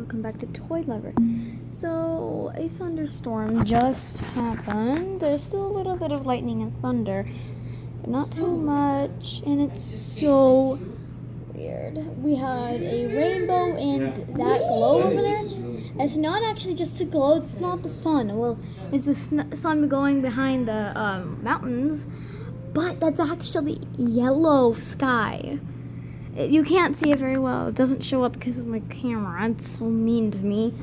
welcome back to Toy Lover. So, a thunderstorm just happened. There's still a little bit of lightning and thunder, but not too much, and it's so weird. We had a rainbow and that glow over there. It's not actually just a glow, it's not the sun. Well, it's the sun going behind the mountains, but that's actually yellow sky. You can't see it very well. It doesn't show up because of my camera. It's so mean to me.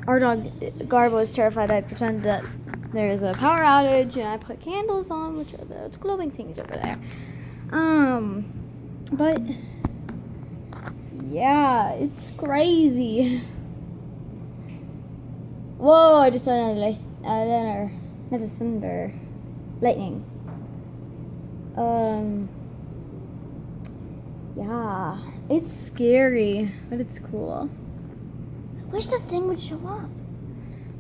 Our dog Garbo is terrified I pretend that there's a power outage and I put candles on, which are those glowing things over there. But yeah, it's crazy. Whoa! I just saw another thunder, lightning. Yeah, it's scary, but it's cool. I wish the thing would show up.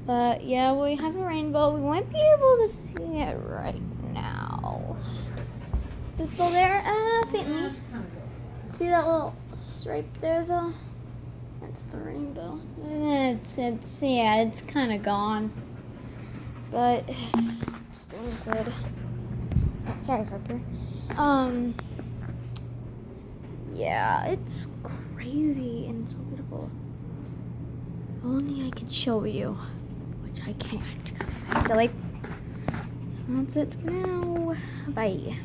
But yeah, we have a rainbow. We won't be able to see it right now. Is it still there? Faintly. See that little stripe there, though? That's the rainbow. It's kind of gone. But it's doing good. Sorry, Harper. Yeah, it's crazy and so beautiful. If only I could show you, which I can't. Silly. So that's it for now. Bye.